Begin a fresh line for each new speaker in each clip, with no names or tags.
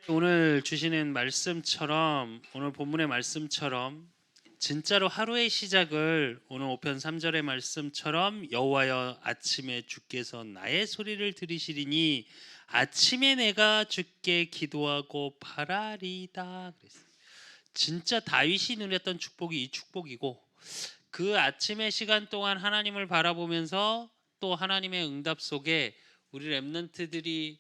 오늘 주시는 말씀처럼 오늘 본문의 말씀처럼 진짜로 하루의 시작을 오늘 5편 3절의 말씀처럼 여호와여 아침에 주께서 나의 소리를 들으시리니 아침에 내가 주께 기도하고 바라리다 그랬어요. 진짜 다윗이 누렸던 축복이 이 축복이고 그 아침의 시간 동안 하나님을 바라보면서 또 하나님의 응답 속에 우리 렘넌트들이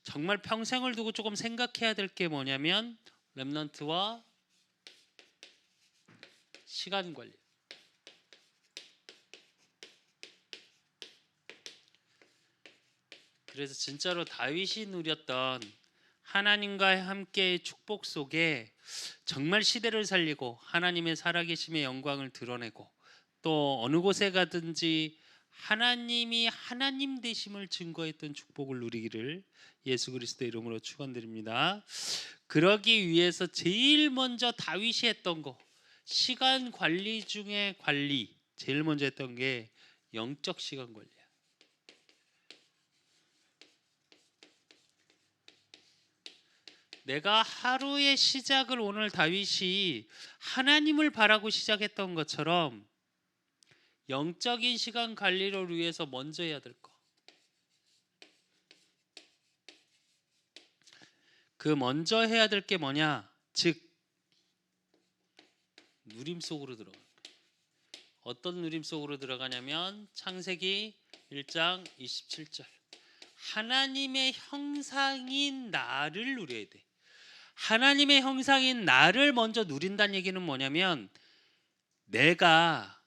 정말 평생을 두고 조금 생각해야 될 게 뭐냐면 렘넌트와 시간 관리. 그래서 진짜로 다윗이 누렸던 하나님과 함께의 축복 속에 정말 시대를 살리고 하나님의 살아계심의 영광을 드러내고 또 어느 곳에 가든지 하나님이 하나님 되심을 증거했던 축복을 누리기를 예수 그리스도 이름으로 축원드립니다. 그러기 위해서 제일 먼저 다윗이 했던 거 시간 관리 중에 관리 제일 먼저 했던 게 영적 시간 관리야. 내가 하루의 시작을 오늘 다윗이 하나님을 바라고 시작했던 것처럼 영적인 시간 관리를 위해서 먼저 해야 될 거. 그 먼저 해야 될 게 뭐냐? 즉 누림 속으로 들어가. 어떤 누림 속으로 들어가냐면 창세기 1장 27절. 하나님의 형상인 나를 누려야 돼. 하나님의 형상인 나를 먼저 누린다는 얘기는 뭐냐면 내가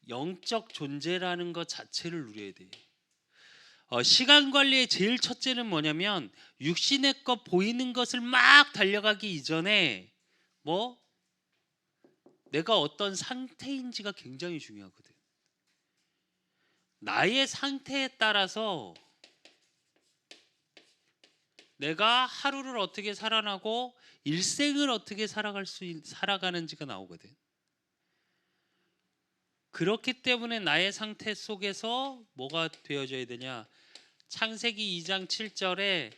영적 존재라는 것 자체를 누려야 돼. 시간 관리의 제일 첫째는 뭐냐면 육신의 것 보이는 것을 막 달려가기 이전에 뭐 내가 어떤 상태인지가 굉장히 중요하거든. 나의 상태에 따라서 내가 하루를 어떻게 살아나고 일생을 어떻게 살아가는지가 나오거든. 그렇기 때문에 나의 상태 속에서 뭐가 되어져야 되냐? 창세기 2장 7절에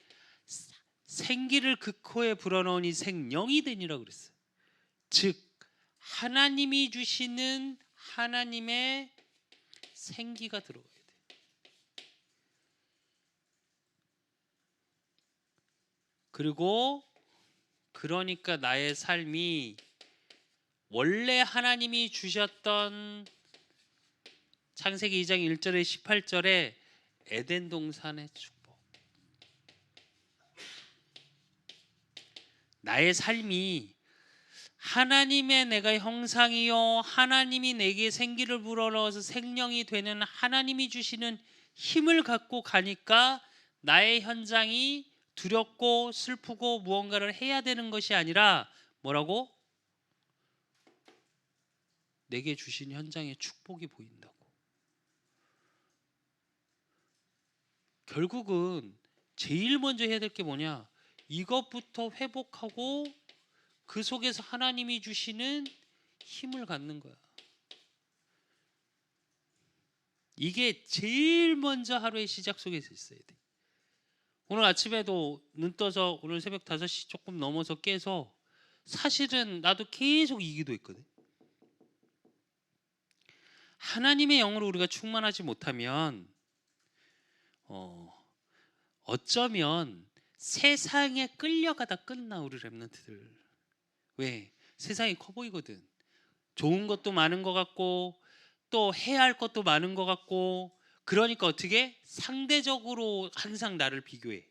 생기를 그 코에 불어넣으니 생명이 되니라 그랬어요. 즉 하나님이 주시는 하나님의 생기가 들어가야 돼. 그리고 그러니까 나의 삶이 원래 하나님이 주셨던 창세기 2장 1절에 18절에 에덴 동산의 축복. 나의 삶이 하나님의 내가 형상이요 하나님이 내게 생기를 불어넣어서 생명이 되는 하나님이 주시는 힘을 갖고 가니까 나의 현장이 두렵고 슬프고 무언가를 해야 되는 것이 아니라 뭐라고? 내게 주신 현장의 축복이 보인다고. 결국은 제일 먼저 해야 될 게 뭐냐? 이것부터 회복하고 그 속에서 하나님이 주시는 힘을 갖는 거야. 이게 제일 먼저 하루의 시작 속에서 있어야 돼. 오늘 아침에도 눈 떠서 오늘 새벽 5시 조금 넘어서 깨서 사실은 나도 계속 이 기도했거든. 하나님의 영으로 우리가 충만하지 못하면 어쩌면 세상에 끌려가다 끝나 우리 렘넌트들. 왜? 세상이 커 보이거든. 좋은 것도 많은 것 같고 또 해야 할 것도 많은 것 같고 그러니까 어떻게? 상대적으로 항상 나를 비교해.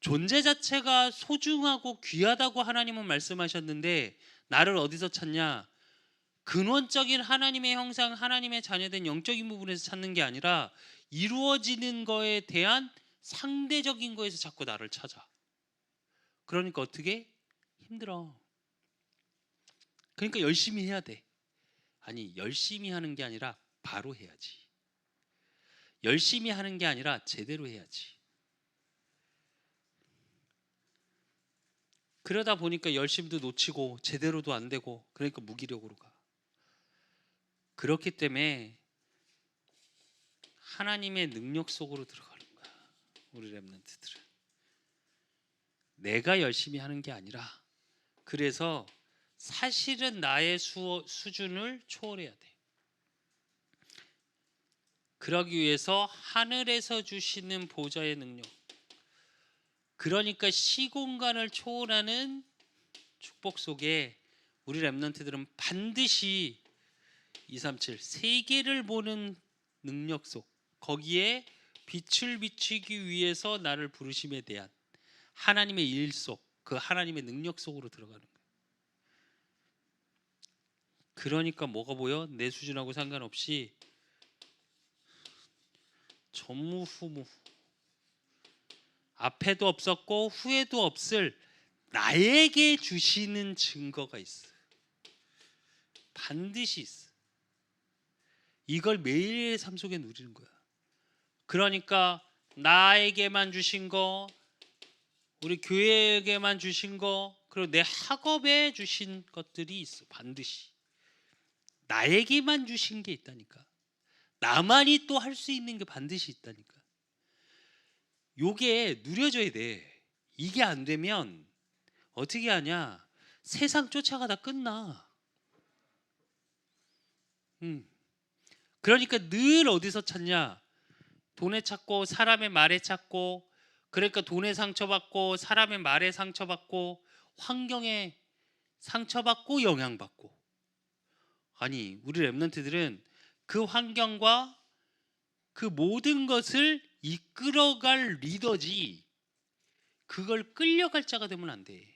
존재 자체가 소중하고 귀하다고 하나님은 말씀하셨는데 나를 어디서 찾냐? 근원적인 하나님의 형상, 하나님의 자녀된 영적인 부분에서 찾는 게 아니라 이루어지는 거에 대한 상대적인 거에서 자꾸 나를 찾아. 그러니까 어떻게? 힘들어. 그러니까 열심히 해야 돼. 아니, 열심히 하는 게 아니라 바로 해야지. 열심히 하는 게 아니라 제대로 해야지. 그러다 보니까 열심도 놓치고 제대로도 안 되고 그러니까 무기력으로 가. 그렇기 때문에 하나님의 능력 속으로 들어가는 거야. 우리 렘넌트들은. 내가 열심히 하는 게 아니라, 그래서 사실은 나의 수준을 초월해야 돼. 그러기 위해서 하늘에서 주시는 보좌의 능력, 그러니까 시공간을 초월하는 축복 속에 우리 렘넌트들은 반드시 237 세계를 보는 능력 속, 거기에 빛을 비추기 위해서 나를 부르심에 대한 하나님의 일 속, 그 하나님의 능력 속으로 들어가는 거예요. 그러니까 뭐가 보여? 내 수준하고 상관없이 전무후무, 앞에도 없었고 후에도 없을 나에게 주시는 증거가 있어. 반드시 있어. 이걸 매일의 삶 속에 누리는 거야. 그러니까 나에게만 주신 거, 우리 교회에게만 주신 거, 그리고 내 학업에 주신 것들이 있어. 반드시 나에게만 주신 게 있다니까. 나만이 또 할 수 있는 게 반드시 있다니까. 요게 누려져야 돼. 이게 안 되면 어떻게 하냐? 세상 쫓아가다 끝나. 그러니까 늘 어디서 찾냐? 돈에 찾고 사람의 말에 찾고, 그러니까 돈에 상처받고 사람의 말에 상처받고 환경에 상처받고 영향받고. 아니, 우리 렘넌트들은 그 환경과 그 모든 것을 이끌어갈 리더지, 그걸 끌려갈 자가 되면 안 돼.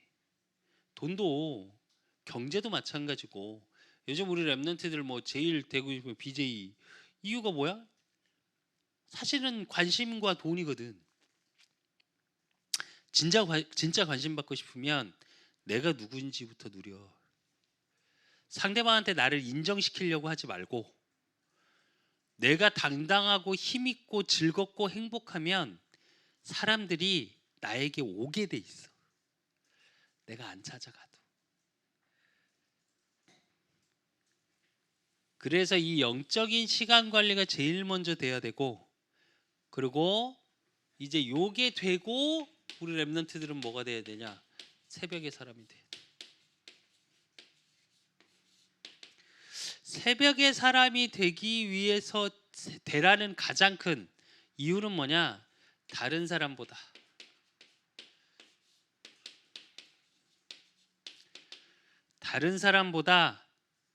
돈도, 경제도 마찬가지고. 요즘 우리 렘넌트들 뭐 제일 되고 싶은 BJ 이유가 뭐야? 사실은 관심과 돈이거든. 진짜 관심 받고 싶으면 내가 누구인지부터 누려. 상대방한테 나를 인정시키려고 하지 말고, 내가 당당하고 힘있고 즐겁고 행복하면 사람들이 나에게 오게 돼 있어. 내가 안 찾아가도. 그래서 이 영적인 시간 관리가 제일 먼저 돼야 되고, 그리고 이제 요게 되고 우리 렘넌트들은 뭐가 돼야 되냐? 새벽의 사람이 돼. 새벽의 사람이 되기 위해서 되라는 가장 큰 이유는 뭐냐? 다른 사람보다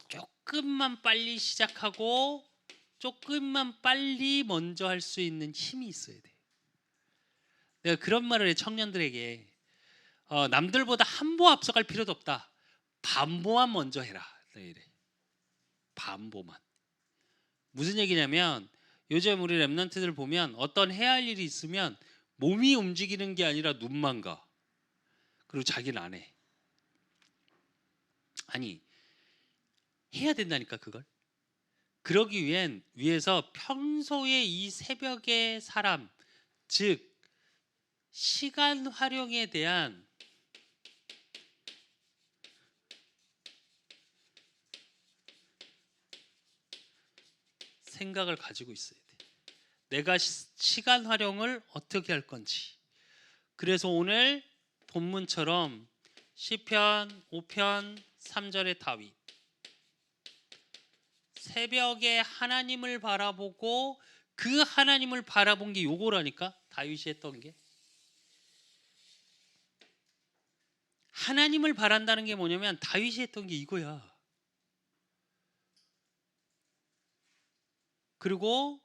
조금만 빨리 시작하고 조금만 빨리 먼저 할 수 있는 힘이 있어야 돼. 내가 그런 말을 해, 청년들에게. 남들보다 한 보 앞서갈 필요도 없다. 반보만 먼저 해라. 이래. 반보만. 무슨 얘기냐면, 요즘 우리 렘넌트들 보면 어떤 해야 할 일이 있으면 몸이 움직이는 게 아니라 눈만 가. 그리고 자기는 안 해. 아니, 해야 된다니까 그걸. 그러기 위해서 평소에 이 새벽의 사람, 즉 시간 활용에 대한 생각을 가지고 있어야 돼. 내가 시간 활용을 어떻게 할 건지. 그래서 오늘 본문처럼 시편 5편 3절의 다윗, 새벽에 하나님을 바라보고, 그 하나님을 바라본 게 요거라니까. 다윗이 했던 게, 하나님을 바란다는 게 뭐냐면 다윗이 했던 게 이거야. 그리고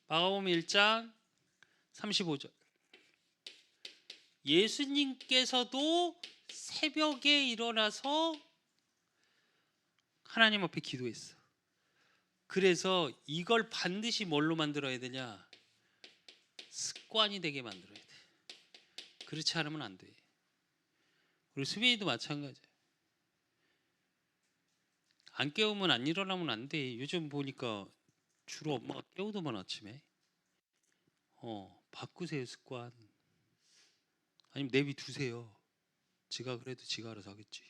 마가복음 1장 35절, 예수님께서도 새벽에 일어나서 하나님 앞에 기도했어. 그래서 이걸 반드시 뭘로 만들어야 되냐? 습관이 되게 만들어야 돼. 그렇지 않으면 안 돼. 우리 수빈이도 마찬가지야. 안 깨우면 안 일어나면 안 돼. 요즘 보니까 주로 엄마가 깨우더만 아침에. 바꾸세요 습관. 아니면 내비 두세요. 지가 그래도 지가 알아서 하겠지.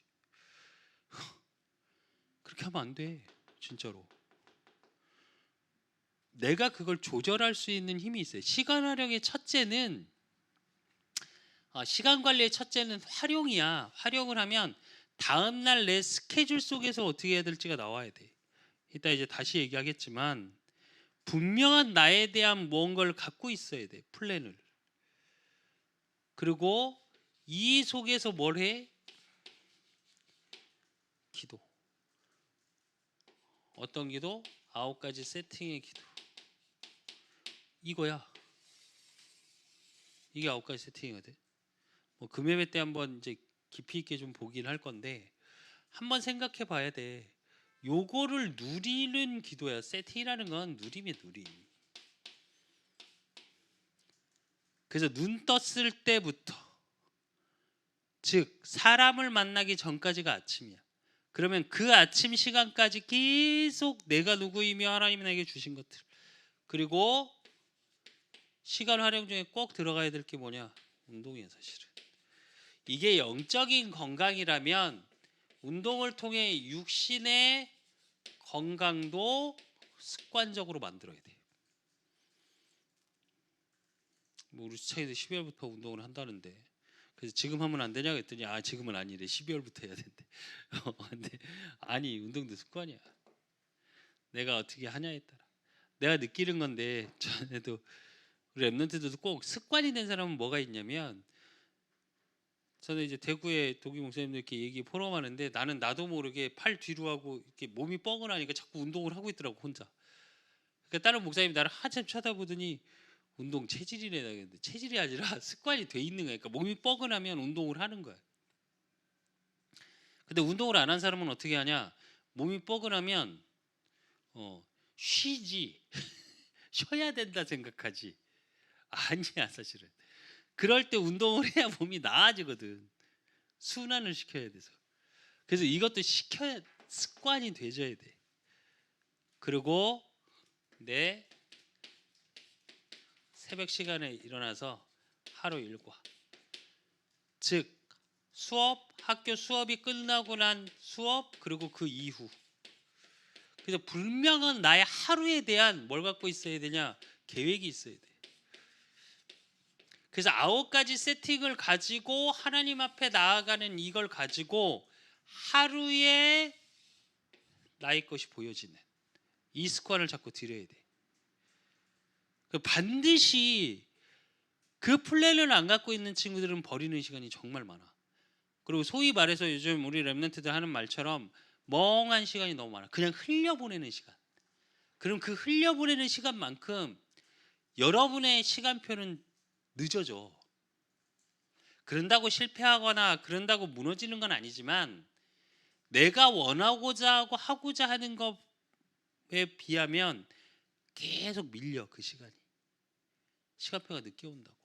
그렇게 하면 안 돼. 진짜로. 내가 그걸 조절할 수 있는 힘이 있어요. 시간 활용의 첫째는 시간 관리의 첫째는 활용이야. 활용을 하면 다음 날 내 스케줄 속에서 어떻게 해야 될지가 나와야 돼. 이따 이제 다시 얘기하겠지만 분명한 나에 대한 무언가를 갖고 있어야 돼. 플랜을. 그리고 이 속에서 뭘 해? 기도. 어떤 기도? 9가지 세팅의 기도. 이거야. 이게 9가지 세팅이거든. 뭐 금요일 때 한번 이제 깊이 있게 좀 보긴 할 건데 한번 생각해 봐야 돼. 요거를 누리는 기도야. 세팅이라는 건 누림이야, 누림. 그래서 눈 떴을 때부터, 즉 사람을 만나기 전까지가 아침이야. 그러면 그 아침 시간까지 계속 내가 누구이며 하나님이 나에게 주신 것들, 그리고 시간 활용 중에 꼭 들어가야 될 게 뭐냐? 운동이야, 사실은. 이게 영적인 건강이라면 운동을 통해 육신의 건강도 습관적으로 만들어야 돼. 뭐 우리 수창이도 12월부터 운동을 한다는데, 그래서 지금 하면 안 되냐고 했더니 지금은 아니래. 12월부터 해야 된대. 근데 아니, 운동도 습관이야. 내가 어떻게 하냐에 따라. 내가 느끼는 건데, 전에도 우리 랩런트들도 꼭 습관이 된 사람은 뭐가 있냐면, 저는 이제 대구에 독일 목사님들 이렇게 얘기 포럼하는데 나는 나도 모르게 팔 뒤로 하고 이렇게 몸이 뻐근하니까 자꾸 운동을 하고 있더라고, 혼자. 그러니까 다른 목사님이 나를 한참 쳐다보더니 운동 체질이래. 나겠는데 체질이 아니라 습관이 돼 있는 거야. 그러니까 몸이 뻐근하면 운동을 하는 거야. 근데 운동을 안 한 사람은 어떻게 하냐? 몸이 뻐근하면 쉬지. 쉬어야 된다 생각하지. 아니야, 사실은. 그럴 때 운동을 해야 몸이 나아지거든. 순환을 시켜야 돼서. 그래서 이것도 시켜야 습관이 되져야 돼. 그리고 내 새벽 시간에 일어나서 하루 일과, 즉 수업, 학교 수업이 끝나고 난 수업, 그리고 그 이후. 그래서 분명한 나의 하루에 대한 뭘 갖고 있어야 되냐? 계획이 있어야 돼. 그래서 9가지 세팅을 가지고 하나님 앞에 나아가는 이걸 가지고 하루에 나의 것이 보여지는 이 습관을 자꾸 들여야 돼. 반드시 그 플랜을 안 갖고 있는 친구들은 버리는 시간이 정말 많아. 그리고 소위 말해서 요즘 우리 랩런트들 하는 말처럼 멍한 시간이 너무 많아. 그냥 흘려보내는 시간. 그럼 그 흘려보내는 시간만큼 여러분의 시간표는 늦어져. 그런다고 실패하거나 그런다고 무너지는 건 아니지만 내가 원하고자 하고자 하는 것에 비하면 계속 밀려. 그 시간이. 시간표가 늦게 온다고.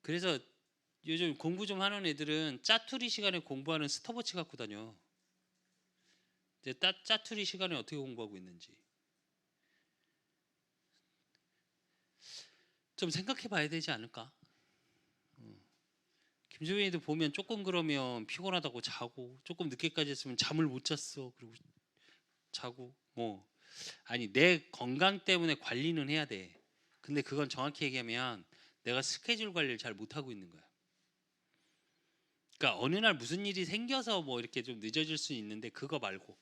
그래서 요즘 공부 좀 하는 애들은 짜투리 시간에 공부하는 스톱워치 갖고 다녀. 이제 짜투리 시간에 어떻게 공부하고 있는지 좀 생각해 봐야 되지 않을까? 김조민이도 보면 조금 그러면 피곤하다고 자고, 조금 늦게까지 했으면 잠을 못 잤어. 그리고 자고. 아니, 내 건강 때문에 관리는 해야 돼. 근데 그건 정확히 얘기하면 내가 스케줄 관리를 잘 못하고 있는 거야. 그러니까 어느 날 무슨 일이 생겨서 뭐 이렇게 좀 늦어질 수 있는데 그거 말고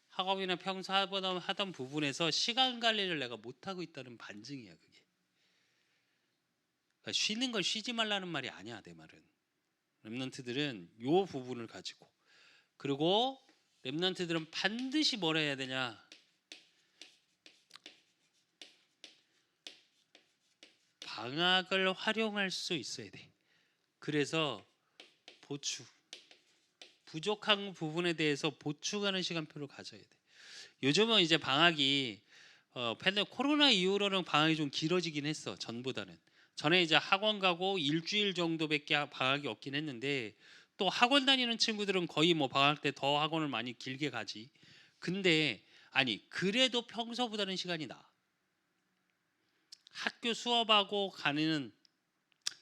학업이나 평소 하던 부분에서 시간 관리를 내가 못하고 있다는 반증이야, 그게. 그러니까 쉬는 걸 쉬지 말라는 말이 아니야, 내 말은. 랩런트들은 요 부분을 가지고, 그리고 랩런트들은 반드시 뭘 해야 되냐? 방학을 활용할 수 있어야 돼. 그래서 부족한 부분에 대해서 보충하는 시간표를 가져야 돼. 요즘은 이제 방학이 코로나 이후로는 방학이 좀 길어지긴 했어. 전보다는. 전에 이제 학원 가고 일주일 정도밖에 방학이 없긴 했는데, 또 학원 다니는 친구들은 거의 뭐 방학 때 더 학원을 많이 길게 가지. 근데 아니, 그래도 평소보다는 시간이 나. 학교 수업하고 가는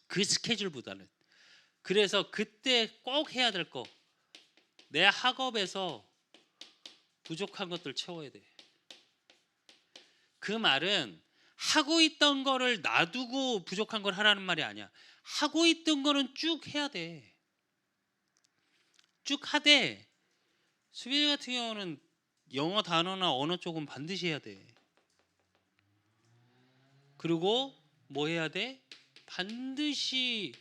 그 스케줄보다는. 그래서 그때 꼭 해야 될 거, 내 학업에서 부족한 것들 채워야 돼. 그 말은 하고 있던 거를 놔두고 부족한 걸 하라는 말이 아니야. 하고 있던 거는 쭉 해야 돼. 쭉 하되 수빈이 같은 경우는 영어 단어나 언어 쪽은 반드시 해야 돼. 그리고 뭐 해야 돼? 반드시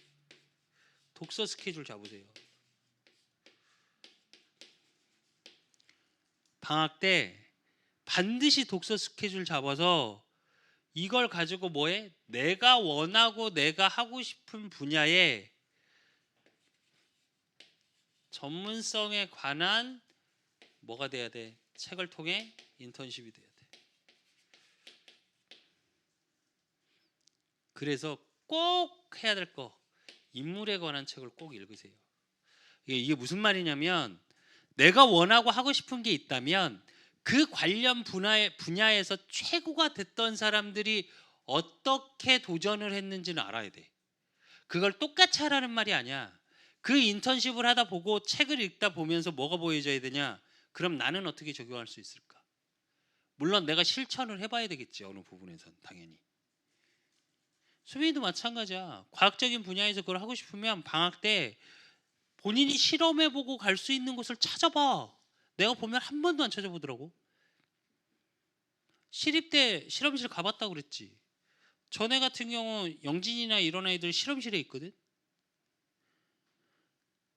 독서 스케줄 잡으세요. 방학 때 반드시 독서 스케줄 잡아서 이걸 가지고 뭐해? 내가 원하고 내가 하고 싶은 분야에 전문성에 관한 뭐가 돼야 돼? 책을 통해 인턴십이 돼야 돼. 그래서 꼭 해야 될 거, 인물에 관한 책을 꼭 읽으세요. 이게 무슨 말이냐면 내가 원하고 하고 싶은 게 있다면 그 관련 분야에서 최고가 됐던 사람들이 어떻게 도전을 했는지는 알아야 돼. 그걸 똑같이 하라는 말이 아니야. 그 인턴십을 하다 보고 책을 읽다 보면서 뭐가 보여져야 되냐? 그럼 나는 어떻게 적용할 수 있을까? 물론 내가 실천을 해봐야 되겠지. 어느 부분에선 당연히. 수빈이도 마찬가지야. 과학적인 분야에서 그걸 하고 싶으면 방학 때 본인이 실험해보고 갈 수 있는 곳을 찾아봐. 내가 보면 한 번도 안 찾아보더라고. 시립대 실험실 가봤다고 그랬지. 전에 같은 경우 영진이나 이런 아이들 실험실에 있거든.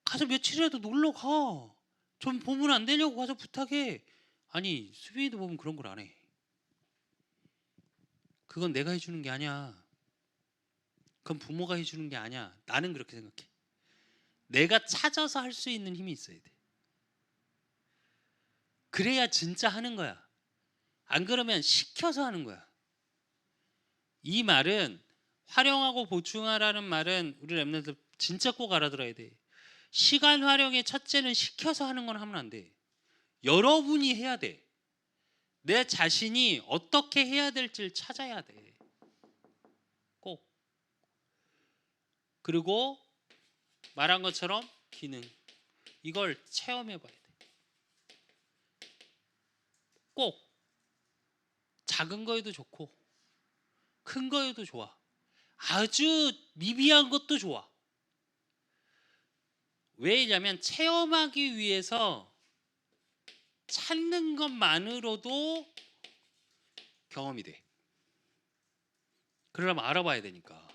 가서 며칠이라도 놀러 가. 좀 보면 안 되냐고 가서 부탁해. 아니 수빈이도 보면 그런 걸 안 해. 그건 내가 해주는 게 아니야. 그건 부모가 해주는 게 아니야. 나는 그렇게 생각해. 내가 찾아서 할 수 있는 힘이 있어야 돼. 그래야 진짜 하는 거야. 안 그러면 시켜서 하는 거야. 이 말은 활용하고 보충하라는 말은 우리 랩런들 진짜 꼭 알아들어야 돼. 시간 활용의 첫째는 시켜서 하는 건 하면 안 돼. 여러분이 해야 돼. 내 자신이 어떻게 해야 될지를 찾아야 돼. 꼭. 그리고 말한 것처럼 기능. 이걸 체험해 봐야 돼. 꼭. 작은 거에도 좋고 큰 거에도 좋아. 아주 미비한 것도 좋아. 왜냐면 체험하기 위해서 찾는 것만으로도 경험이 돼. 그러려면 알아봐야 되니까.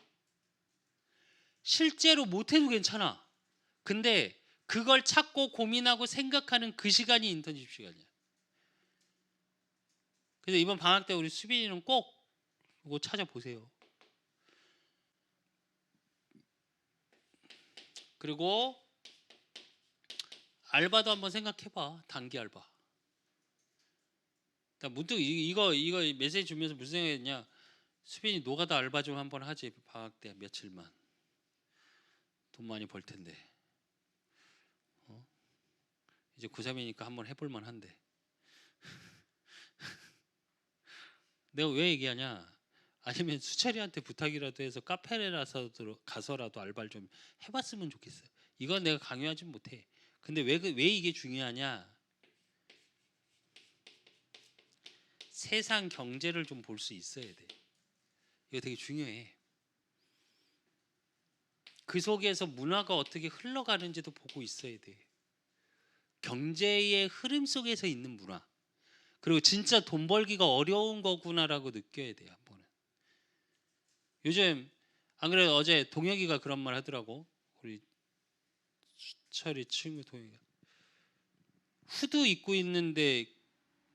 실제로 못해도 괜찮아. 근데 그걸 찾고 고민하고 생각하는 그 시간이 인턴십 시간이야. 그래서 이번 방학 때 우리 수빈이는 꼭 이거 찾아보세요. 그리고 알바도 한번 생각해봐. 단기 알바. 나 문득 이거 메시지 주면서 무슨 생각했냐? 수빈이 노가다 알바 좀 한번 하지. 방학 때 며칠만. 돈 많이 벌 텐데. 이제 고3이니까 한번 해볼 만한데. 내가 왜 얘기하냐? 아니면 수철이한테 부탁이라도 해서 카페라서 가서라도 알바를 좀 해봤으면 좋겠어요. 이건 내가 강요하진 못해. 근데 왜 이게 중요하냐? 세상 경제를 좀 볼 수 있어야 돼. 이거 되게 중요해. 그 속에서 문화가 어떻게 흘러가는지도 보고 있어야 돼. 경제의 흐름 속에서 있는 문화. 그리고 진짜 돈 벌기가 어려운 거구나라고 느껴야 돼. 한 번은. 요즘 안 그래도 어제 동혁이가 그런 말 하더라고. 우리 수철이 친구 동혁이가. 후드 입고 있는데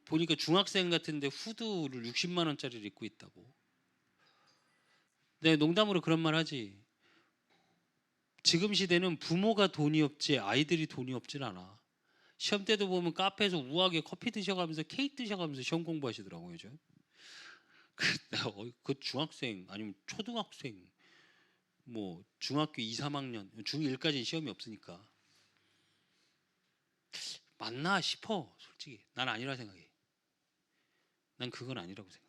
보니까 중학생 같은데 후드를 60만 원짜리를 입고 있다고. 내가 농담으로 그런 말 하지. 지금 시대는 부모가 돈이 없지 아이들이 돈이 없진 않아. 시험 때도 보면 카페에서 우아하게 커피 드셔가면서 케이크 드셔가면서 시험 공부하시더라고요. 요즘. 그 중학생 아니면 초등학생 뭐 중학교 2, 3학년 중1까지 시험이 없으니까 맞나 싶어. 솔직히 난 아니라 생각해. 난 그건 아니라고 생각해.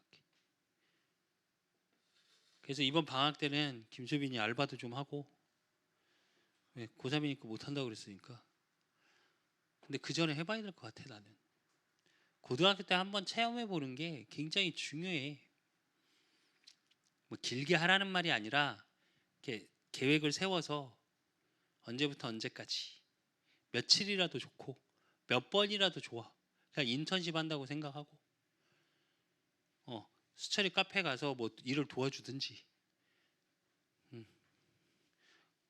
그래서 이번 방학 때는 김수빈이 알바도 좀 하고 고3이니까 못한다고 그랬으니까 근데 그 전에 해봐야 될 것 같아. 나는 고등학교 때 한번 체험해 보는 게 굉장히 중요해. 뭐 길게 하라는 말이 아니라 이렇게 계획을 세워서 언제부터 언제까지 며칠이라도 좋고 몇 번이라도 좋아. 그냥 인턴십 한다고 생각하고 수철이 카페 가서 뭐 일을 도와주든지.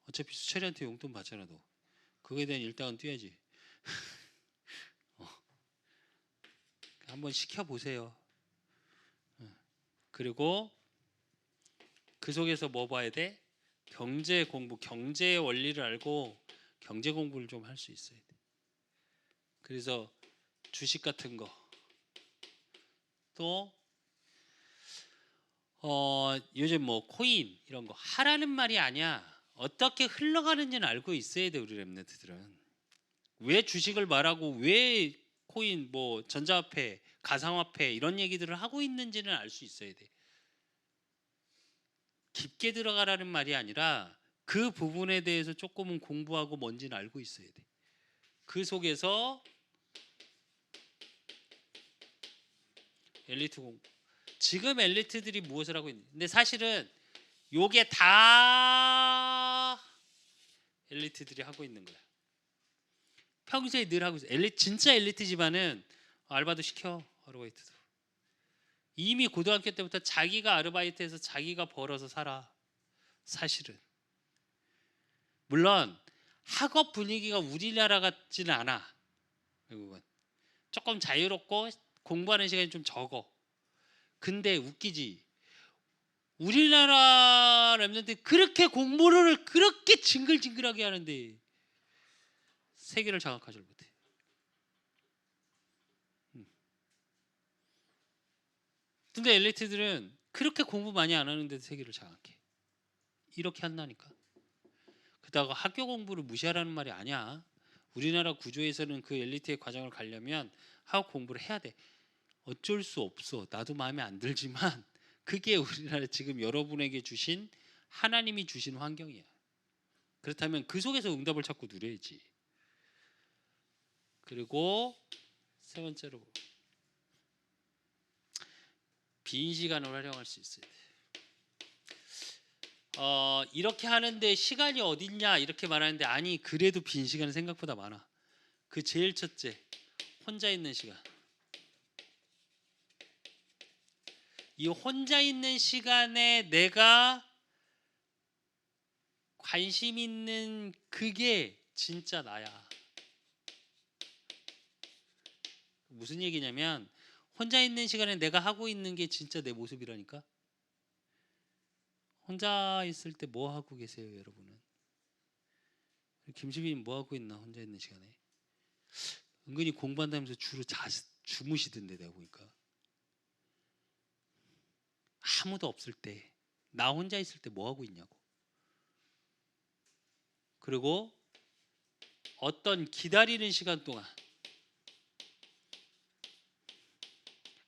어차피 수철이한테 용돈 받잖아 너. 그거에 대한 일당은 뛰어야지. 한번 시켜보세요. 그리고 그 속에서 뭐 봐야 돼? 경제 공부, 경제의 원리를 알고 경제 공부를 좀 할 수 있어야 돼. 그래서 주식 같은 거 또 요즘 뭐 코인 이런 거 하라는 말이 아니야. 어떻게 흘러가는지는 알고 있어야 돼. 우리 랩런트들은 왜 주식을 말하고 왜 코인 뭐 전자화폐 가상화폐 이런 얘기들을 하고 있는지는 알 수 있어야 돼. 깊게 들어가라는 말이 아니라 그 부분에 대해서 조금은 공부하고 뭔지는 알고 있어야 돼. 그 속에서 엘리트 공부. 지금 엘리트들이 무엇을 하고 있는지. 근데 사실은 요게 다 엘리트들이 하고 있는 거야. 평소에 늘 하고 있어. 진짜 엘리트 집안은 알바도 시켜. 아르바이트도. 이미 고등학교 때부터 자기가 아르바이트해서 자기가 벌어서 살아. 사실은. 물론 학업 분위기가 우리나라 같지는 않아. 외국은. 조금 자유롭고 공부하는 시간이 좀 적어. 근데 웃기지. 우리나라 랩런트 그렇게 공부를 그렇게 징글징글하게 하는데 세계를 장악하지 못해. 근데 엘리트들은 그렇게 공부 많이 안 하는데도 세계를 장악해. 이렇게 한다니까. 그러다가 학교 공부를 무시하라는 말이 아니야. 우리나라 구조에서는 그 엘리트의 과정을 가려면 학업 공부를 해야 돼. 어쩔 수 없어. 나도 마음에 안 들지만 그게 우리나라 지금 여러분에게 주신 하나님이 주신 환경이야. 그렇다면 그 속에서 응답을 찾고 누려야지. 그리고 세 번째로 빈 시간을 활용할 수 있어야 돼. 이렇게 하는데 시간이 어딨냐 이렇게 말하는데 아니 그래도 빈 시간은 생각보다 많아. 그 제일 첫째 혼자 있는 시간. 이 혼자 있는 시간에 내가 관심 있는 그게 진짜 나야. 무슨 얘기냐면 혼자 있는 시간에 내가 하고 있는 게 진짜 내 모습이라니까. 혼자 있을 때 뭐 하고 계세요, 여러분은? 김수빈이 뭐 하고 있나 혼자 있는 시간에? 은근히 공부한다면서 주로 주무시던데 내가 보니까. 아무도 없을 때, 나 혼자 있을 때 뭐 하고 있냐고. 그리고 어떤 기다리는 시간 동안,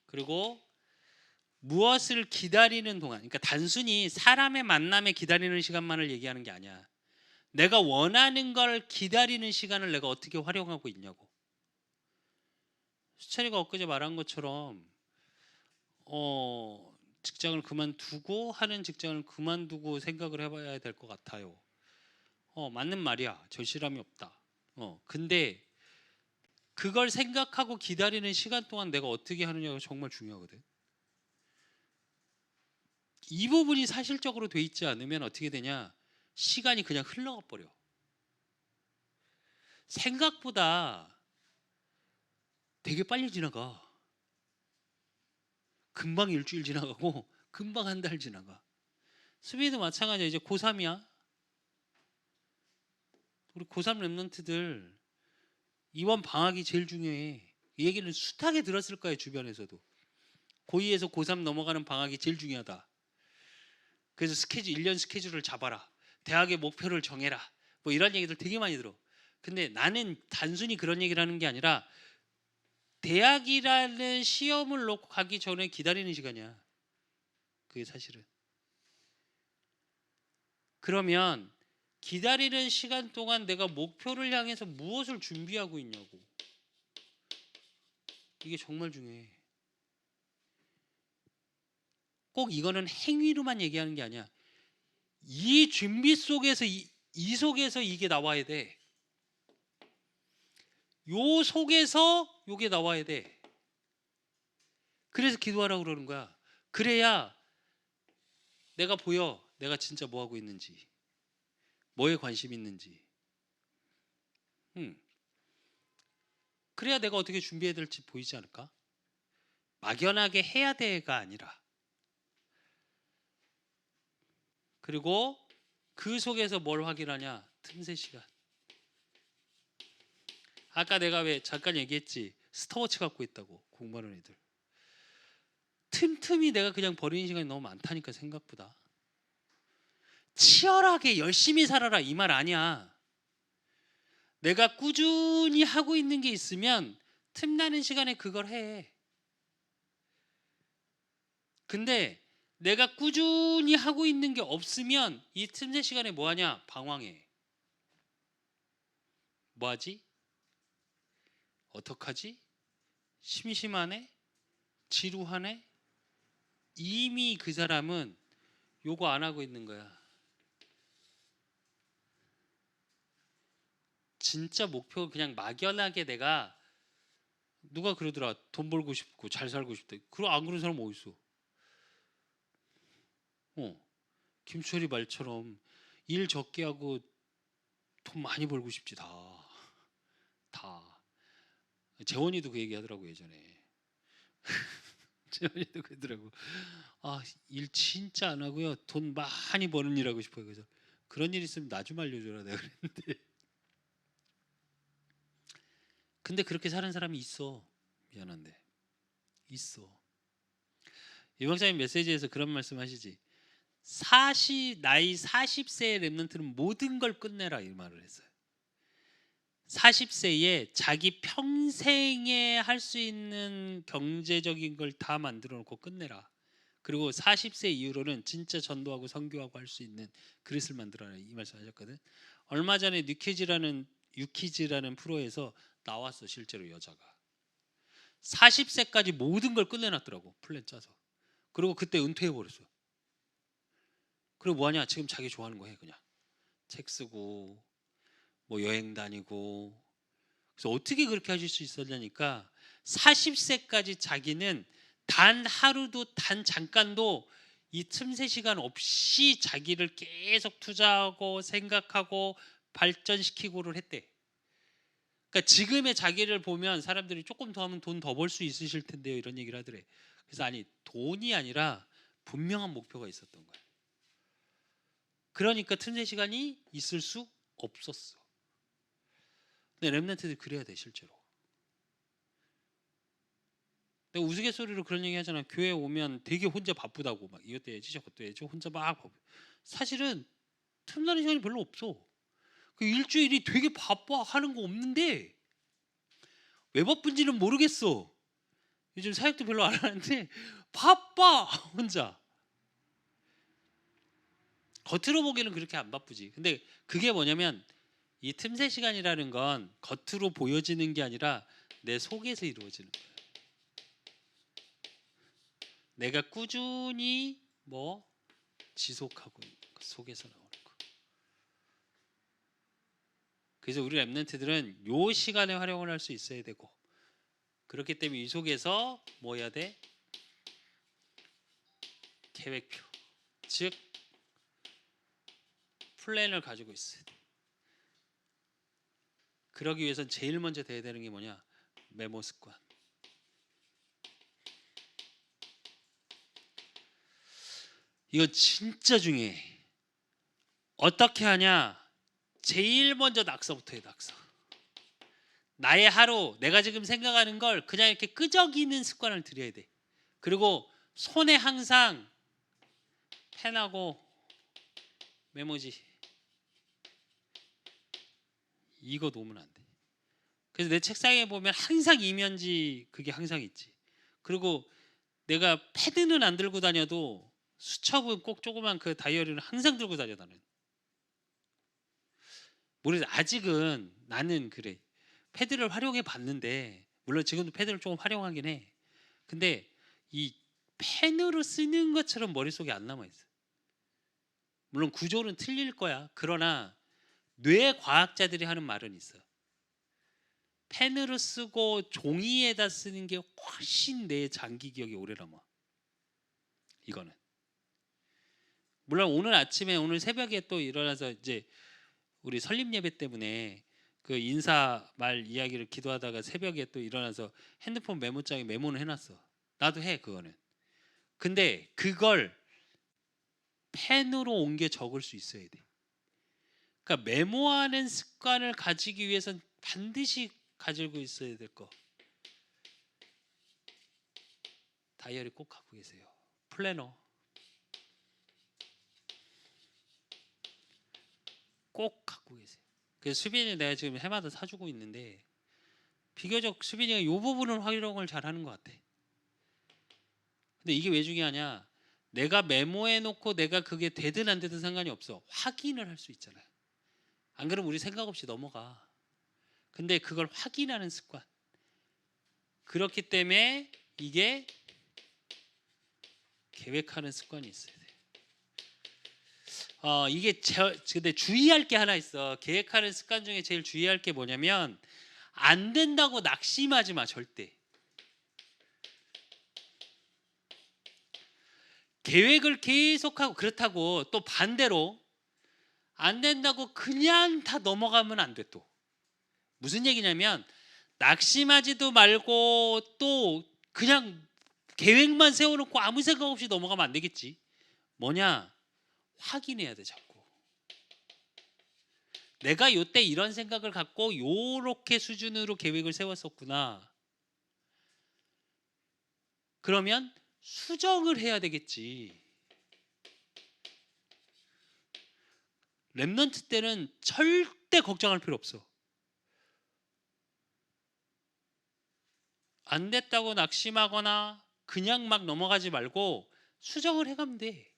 그리고 무엇을 기다리는 동안, 그러니까 단순히 사람의 만남에 기다리는 시간만을 얘기하는 게 아니야. 내가 원하는 걸 기다리는 시간을 내가 어떻게 활용하고 있냐고. 수찬이가 엊그제 말한 것처럼 직장을 그만두고 하는 직장을 그만두고 생각을 해봐야 될 것 같아요. 맞는 말이야. 절실함이 없다. 근데 그걸 생각하고 기다리는 시간 동안 내가 어떻게 하느냐가 정말 중요하거든. 이 부분이 사실적으로 돼 있지 않으면 어떻게 되냐? 시간이 그냥 흘러가 버려. 생각보다 되게 빨리 지나가. 금방 일주일 지나가고 금방 한 달 지나가. 수빈이도 마찬가지야. 이제 고3이야. 우리 고3 랩런트들 이번 방학이 제일 중요해. 이 얘기는 숱하게 들었을 거예요. 주변에서도. 고2에서 고3 넘어가는 방학이 제일 중요하다. 그래서 1년 스케줄을 잡아라. 대학의 목표를 정해라. 뭐 이런 얘기들 되게 많이 들어. 근데 나는 단순히 그런 얘기를 하는 게 아니라 대학이라는 시험을 놓고 가기 전에 기다리는 시간이야. 그게 사실은. 그러면 기다리는 시간 동안 내가 목표를 향해서 무엇을 준비하고 있냐고. 이게 정말 중요해. 꼭 이거는 행위로만 얘기하는 게 아니야. 이 준비 속에서 이 속에서 이게 나와야 돼. 요 속에서 요게 나와야 돼. 그래서 기도하라고 그러는 거야. 그래야 내가 보여. 내가 진짜 뭐 하고 있는지. 뭐에 관심 있는지. 그래야 내가 어떻게 준비해야 될지 보이지 않을까? 막연하게 해야 돼가 아니라. 그리고 그 속에서 뭘 확인하냐? 틈새 시간. 아까 내가 왜 잠깐 얘기했지? 스톱워치 갖고 있다고 공부하는 애들. 틈틈이 내가 그냥 버리는 시간이 너무 많다니까 생각보다. 치열하게 열심히 살아라 이 말 아니야. 내가 꾸준히 하고 있는 게 있으면 틈나는 시간에 그걸 해. 근데 내가 꾸준히 하고 있는 게 없으면 이 틈새 시간에 뭐 하냐? 방황해. 뭐 하지? 어떡하지? 심심하네? 지루하네? 이미 그 사람은 요거 안 하고 있는 거야. 진짜 목표 그냥 막연하게 내가 누가 그러더라. 돈 벌고 싶고 잘 살고 싶다. 그럼 안 그런 사람 어디 있어? 김철이 말처럼 일 적게 하고 돈 많이 벌고 싶지 다. 재원이도 그 얘기 하더라고 예전에. 재원이도 그러더라고. 일 진짜 안 하고요. 돈 많이 버는 일 하고 싶어요. 그래서 그런 일 있으면 나 좀 알려줘라 내가 그랬는데. 근데 그렇게 사는 사람이 있어. 미안한데 있어. 이 박사님 메시지에서 그런 말씀하시지. 나이 40세의 렘넌트는 모든 걸 끝내라 이 말을 했어요. 40세에 자기 평생에 할 수 있는 경제적인 걸 다 만들어 놓고 끝내라. 그리고 40세 이후로는 진짜 전도하고 선교하고 할 수 있는 그릇을 만들어라 이 말씀하셨거든. 얼마 전에 유키즈라는 프로에서 나왔어 실제로 여자가 40세까지 모든 걸 끝내놨더라고 플랜 짜서. 그리고 그때 은퇴해 버렸어. 그리고 뭐하냐? 지금 자기 좋아하는 거 해 그냥. 책 쓰고 뭐 여행 다니고. 그래서 어떻게 그렇게 하실 수 있었냐니까 40세까지 자기는 단 하루도 단 잠깐도 이 틈새 시간 없이 자기를 계속 투자하고 생각하고 발전시키고를 했대. 그러니까 지금의 자기를 보면 사람들이 조금 더 하면 돈 더 벌 수 있으실 텐데요 이런 얘기를 하더래. 그래서 아니 돈이 아니라 분명한 목표가 있었던 거야. 그러니까 틈새 시간이 있을 수 없었어. 근데 렘넌트들이 그래야 돼 실제로. 내가 우스갯소리로 그런 얘기 하잖아. 교회 오면 되게 혼자 바쁘다고 막 이것도 해야지 저것도 해야지 혼자 막 바쁘. 사실은 틈나는 시간이 별로 없어. 그 일주일이 되게 바빠 하는 거 없는데 왜 바쁜지는 모르겠어. 요즘 사역도 별로 안 하는데 바빠 혼자. 겉으로 보기에는 그렇게 안 바쁘지. 근데 그게 뭐냐면 이 틈새 시간이라는 건 겉으로 보여지는 게 아니라 내 속에서 이루어지는 거야. 내가 꾸준히 뭐 지속하고 있는 거 속에서 나오는 거. 그래서 우리 렘넌트들은 요 시간에 활용을 할 수 있어야 되고 그렇기 때문에 이 속에서 뭐 해야 돼? 계획표 즉 플랜을 가지고 있어야 돼. 그러기 위해선 제일 먼저 돼야 되는 게 뭐냐? 메모 습관. 이거 진짜 중요해. 어떻게 하냐? 제일 먼저 낙서부터 해. 낙서. 나의 하루 내가 지금 생각하는 걸 그냥 이렇게 끄적이는 습관을 들여야 돼. 그리고 손에 항상 펜하고 메모지 이거 놓으면 안 돼. 그래서 내 책상에 보면 항상 이면지 그게 항상 있지. 그리고 내가 패드는 안 들고 다녀도 수첩은 꼭 조그만 그 다이어리는 항상 들고 다녀 나는. 모르겠어. 아직은 나는 그래. 패드를 활용해 봤는데 물론 지금도 패드를 조금 활용하긴 해. 근데 이 펜으로 쓰는 것처럼 머릿속에 안 남아 있어요. 물론 구조는 틀릴 거야. 그러나 뇌 과학자들이 하는 말은 있어. 펜으로 쓰고 종이에다 쓰는 게 훨씬 내 장기 기억이 오래 남아. 이거는. 물론 오늘 새벽에 또 일어나서 이제 우리 설립 예배 때문에 그 인사 말 이야기를 기도하다가 새벽에 또 일어나서 핸드폰 메모장에 메모는 해놨어. 나도 해 그거는. 근데 그걸 펜으로 옮겨 적을 수 있어야 돼. 그러니까 메모하는 습관을 가지기 위해선 반드시 가지고 있어야 될 거. 다이어리 꼭 갖고 계세요. 플래너 꼭 갖고 계세요. 그래서 수빈이 내가 지금 해마다 사주고 있는데 비교적 수빈이가 이 부분은 활용을 잘하는 것 같아. 근데 이게 왜 중요하냐? 내가 메모해놓고 내가 그게 되든 안 되든 상관이 없어. 확인을 할 수 있잖아요. 안 그러면 우리 생각 없이 넘어가. 근데 그걸 확인하는 습관. 그렇기 때문에 이게 계획하는 습관이 있어야 돼. 근데 주의할 게 하나 있어. 계획하는 습관 중에 제일 주의할 게 뭐냐면 안 된다고 낙심하지 마 절대. 계획을 계속하고 그렇다고 또 반대로 안 된다고 그냥 다 넘어가면 안 돼. 또 무슨 얘기냐면 낙심하지도 말고 또 그냥 계획만 세워놓고 아무 생각 없이 넘어가면 안 되겠지. 뭐냐? 확인해야 돼. 자꾸 내가 요때 이런 생각을 갖고 요렇게 수준으로 계획을 세웠었구나. 그러면 수정을 해야 되겠지. 랩넌트 때는 절대 걱정할 필요 없어. 안 됐다고 낙심하거나 그냥 막 넘어가지 말고 수정을 해가면 돼.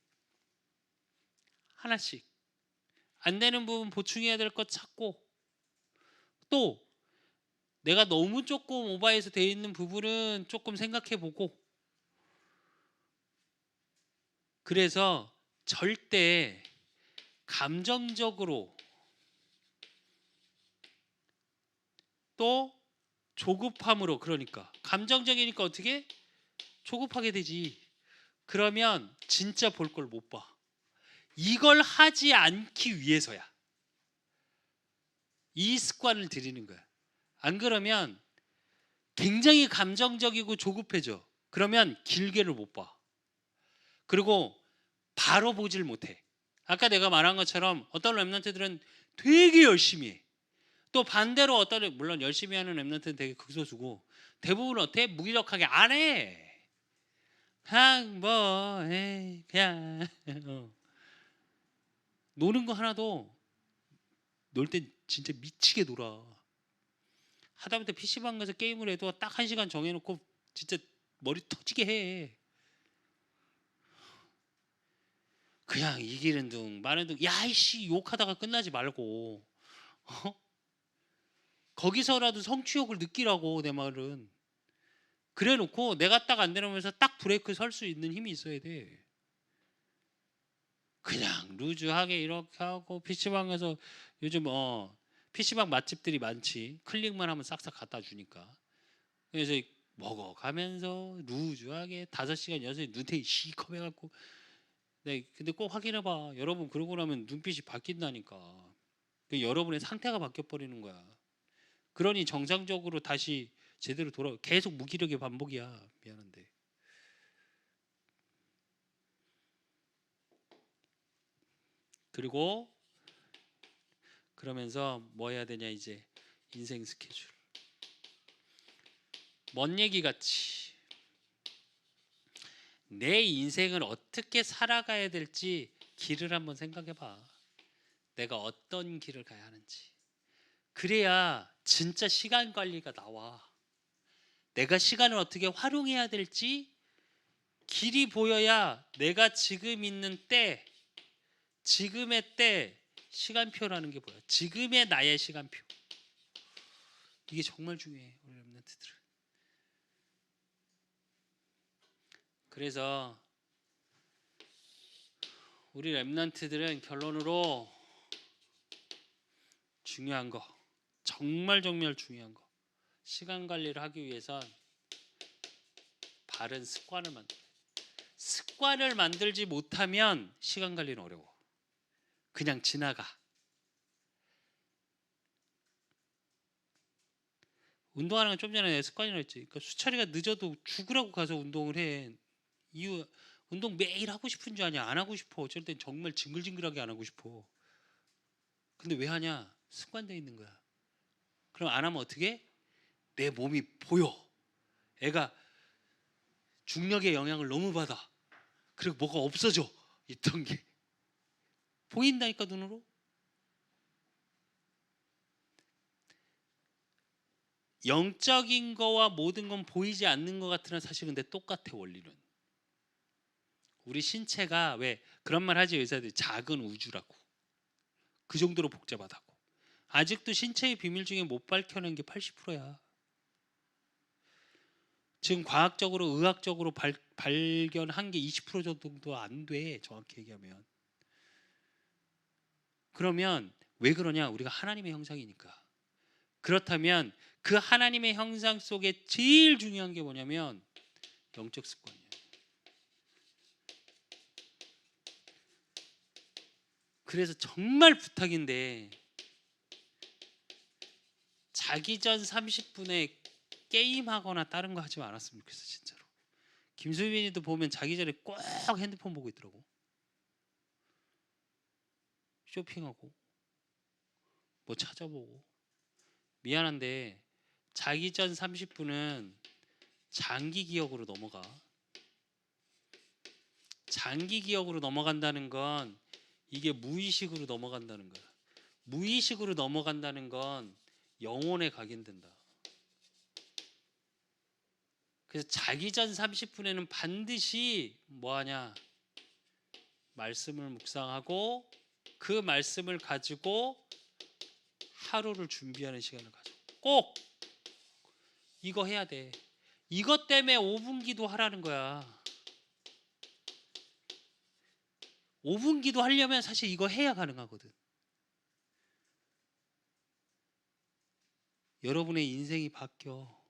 하나씩. 안 되는 부분 보충해야 될 것 찾고 또 내가 너무 조금 오버해서 되어 있는 부분은 조금 생각해 보고 그래서 절대 감정적으로 또 조급함으로 그러니까 감정적이니까 어떻게 조급하게 되지. 그러면 진짜 볼 걸 못 봐. 이걸 하지 않기 위해서야. 이 습관을 들이는 거야. 안 그러면 굉장히 감정적이고 조급해져. 그러면 길게를 못 봐. 그리고 바로 보질 못해. 아까 내가 말한 것처럼 어떤 랩런트들은 되게 열심히 해. 또 반대로 어떤 물론 열심히 하는 랩런트는 되게 극소수고 대부분 어때? 무기력하게 안 해. 그냥 뭐 에이, 그냥 노는 거 하나도 놀 땐 진짜 미치게 놀아. 하다못해 PC방 가서 게임을 해도 딱 1시간 정해놓고 진짜 머리 터지게 해. 그냥 이기는 둥 마는 둥 야이씨 욕하다가 끝나지 말고 거기서라도 성취욕을 느끼라고. 내 말은 그래 놓고 내가 딱 안 되면서 딱 브레이크 설 수 있는 힘이 있어야 돼. 그냥 루즈하게 이렇게 하고 PC방 가서 요즘 PC방 맛집들이 많지. 클릭만 하면 싹싹 갖다 주니까. 그래서 먹어가면서 루즈하게 5시간 6시간 눈탱이 시커매 갖고 네, 근데 꼭 확인해봐. 여러분 그러고 나면 눈빛이 바뀐다니까. 여러분의 상태가 바뀌어 버리는 거야. 그러니 정상적으로 다시 제대로 계속 무기력의 반복이야. 미안한데. 그리고 그러면서 뭐 해야 되냐 이제 인생 스케줄. 먼 얘기 같이 내 인생을 어떻게 살아가야 될지 길을 한번 생각해봐. 내가 어떤 길을 가야 하는지. 그래야 진짜 시간 관리가 나와. 내가 시간을 어떻게 활용해야 될지 길이 보여야 내가 지금 있는 때, 지금의 때 시간표라는 게 보여. 지금의 나의 시간표. 이게 정말 중요해. 우리 랩런트들은. 그래서 우리 렘넌트들은 결론으로 중요한 거, 정말 중요한 거, 시간 관리를 하기 위해선 바른 습관을 만들지 못하면 시간 관리는 어려워. 그냥 지나가. 운동하는 건 좀 전에 내 습관이라고 했지. 그러니까 수차례가 늦어도 죽으라고 가서 운동을 해. 이유, 운동 매일 하고 싶은 줄 아냐? 안 하고 싶어. 어쩔 땐 정말 징글징글하게 안 하고 싶어. 근데 왜 하냐? 습관돼 있는 거야. 그럼 안 하면 어떻게? 내 몸이 보여. 애가 중력의 영향을 너무 받아. 그리고 뭐가 없어져. 있던 게 보인다니까, 눈으로. 영적인 거와 모든 건 보이지 않는 것 같으나 사실 근데 똑같아, 원리는. 우리 신체가 왜 그런 말 하지, 의사들이 작은 우주라고. 그 정도로 복잡하다고. 아직도 신체의 비밀 중에 못 밝혀낸 게 80%야. 지금 과학적으로 의학적으로 발견한 게 20% 정도 안 돼, 정확히 얘기하면. 그러면 왜 그러냐? 우리가 하나님의 형상이니까. 그렇다면 그 하나님의 형상 속에 제일 중요한 게 뭐냐면 영적 습관이에요. 그래서 정말 부탁인데 자기 전 30분에 게임하거나 다른 거 하지 않았으면 좋겠어, 진짜로. 김수빈이도 보면 자기 전에 꼭 핸드폰 보고 있더라고. 쇼핑하고 뭐 찾아보고. 미안한데 자기 전 30분은 장기 기억으로 넘어가. 장기 기억으로 넘어간다는 건 이게 무의식으로 넘어간다는 거야. 무의식으로 넘어간다는 건 영혼에 각인된다. 그래서 자기 전 30분에는 반드시 뭐하냐? 말씀을 묵상하고 그 말씀을 가지고 하루를 준비하는 시간을 가져. 꼭 이거 해야 돼. 이것 때문에 5분 기도 하라는 거야. 5분 기도 하려면 사실 이거 해야 가능하거든. 여러분의 인생이 바뀌어.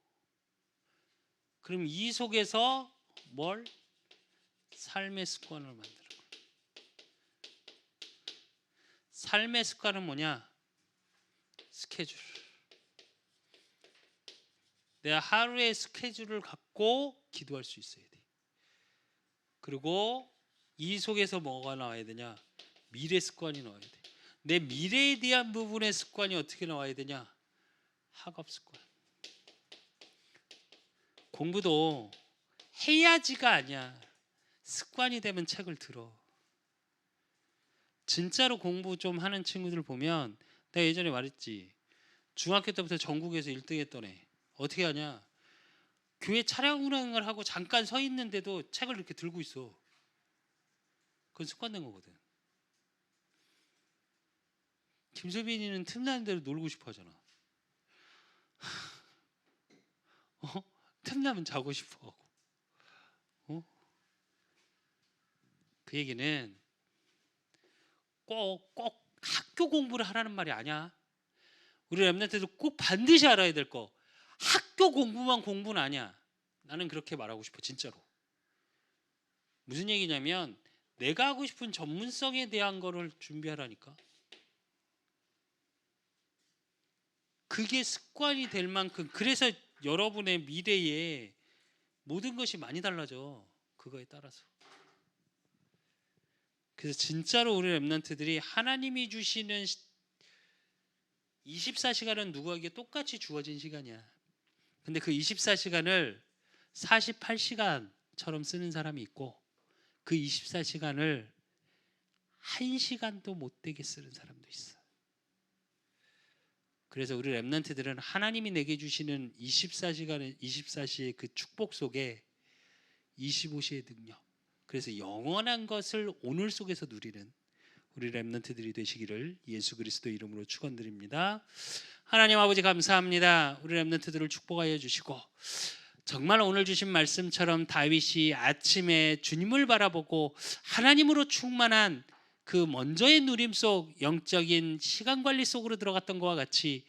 그럼 이 속에서 뭘? 삶의 습관을 만드는 거야. 삶의 습관은 뭐냐? 스케줄. 내가 하루의 스케줄을 갖고 기도할 수 있어야 돼. 그리고 이 속에서 뭐가 나와야 되냐? 미래 습관이 나와야 돼. 내 미래에 대한 부분의 습관이 어떻게 나와야 되냐? 학업 습관. 공부도 해야지가 아니야. 습관이 되면 책을 들어. 진짜로 공부 좀 하는 친구들 보면 내가 예전에 말했지. 중학교 때부터 전국에서 1등 했던 애. 어떻게 하냐? 교회 차량 운행을 하고 잠깐 서 있는데도 책을 이렇게 들고 있어. 그건 습관된 거거든. 김수빈이는 틈나는 대로 놀고 싶어 하잖아. 틈나면 자고 싶어 하고. 그 얘기는 꼭 학교 공부를 하라는 말이 아니야. 우리 랩런트도 꼭 반드시 알아야 될 거. 학교 공부만 공부는 아니야. 나는 그렇게 말하고 싶어, 진짜로. 무슨 얘기냐면 내가 하고 싶은 전문성에 대한 거를 준비하라니까. 그게 습관이 될 만큼. 그래서 여러분의 미래에 모든 것이 많이 달라져. 그거에 따라서. 그래서 진짜로 우리 랩런트들이 하나님이 주시는 24시간은 누구에게 똑같이 주어진 시간이야. 근데 그 24시간을 48시간처럼 쓰는 사람이 있고 그 24시간을 1시간도 못 되게 쓰는 사람도 있어. 그래서 우리 랩런트들은 하나님이 내게 주시는 24시의 그 축복 속에 25시의 능력, 그래서 영원한 것을 오늘 속에서 누리는 우리 랩런트들이 되시기를 예수 그리스도 이름으로 축원드립니다. 하나님 아버지 감사합니다. 우리 랩런트들을 축복하여 주시고 정말 오늘 주신 말씀처럼 다윗이 아침에 주님을 바라보고 하나님으로 충만한 그 먼저의 누림 속 영적인 시간 관리 속으로 들어갔던 것과 같이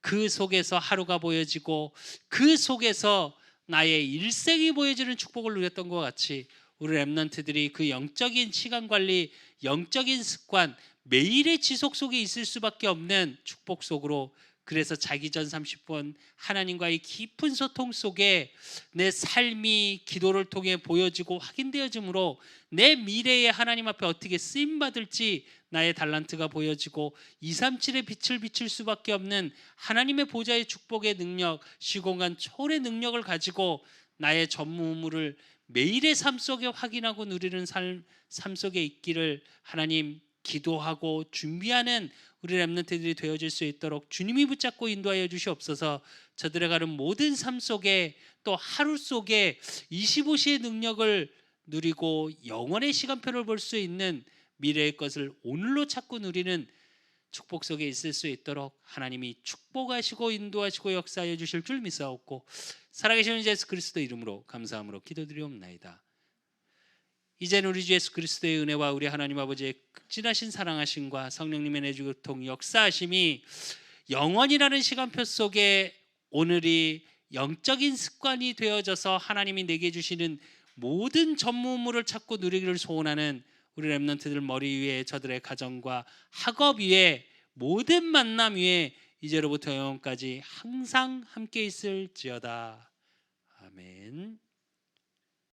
그 속에서 하루가 보여지고 그 속에서 나의 일생이 보여지는 축복을 누렸던 것과 같이 우리 렘넌트들이 그 영적인 시간 관리, 영적인 습관, 매일의 지속 속에 있을 수밖에 없는 축복 속으로, 그래서 자기 전 30분 하나님과의 깊은 소통 속에 내 삶이 기도를 통해 보여지고 확인되어지므로 내 미래에 하나님 앞에 어떻게 쓰임 받을지 나의 달란트가 보여지고 237의 빛을 비출 수밖에 없는 하나님의 보좌의 축복의 능력, 시공간 초월의 능력을 가지고 나의 전무후무를 매일의 삶 속에 확인하고 누리는 삶 속에 있기를 하나님 기도하고 준비하는 우리 렘넌트들이 되어질 수 있도록 주님이 붙잡고 인도하여 주시옵소서. 저들의 가는 모든 삶 속에 또 하루 속에 25시의 능력을 누리고 영원의 시간표를 볼 수 있는 미래의 것을 오늘로 찾고 누리는 축복 속에 있을 수 있도록 하나님이 축복하시고 인도하시고 역사하여 주실 줄 믿사옵고 살아계신 예수 그리스도 이름으로 감사함으로 기도드리옵나이다. 이제는 우리 주 예수 그리스도의 은혜와 우리 하나님 아버지의 극진하신 사랑하심과 성령님의 내주교통 역사하심이 영원이라는 시간표 속에 오늘이 영적인 습관이 되어져서 하나님이 내게 주시는 모든 전무후무를 찾고 누리기를 소원하는 우리 렘넌트들 머리 위에, 저들의 가정과 학업 위에, 모든 만남 위에 이제로부터 영원까지 항상 함께 있을지어다. 아멘.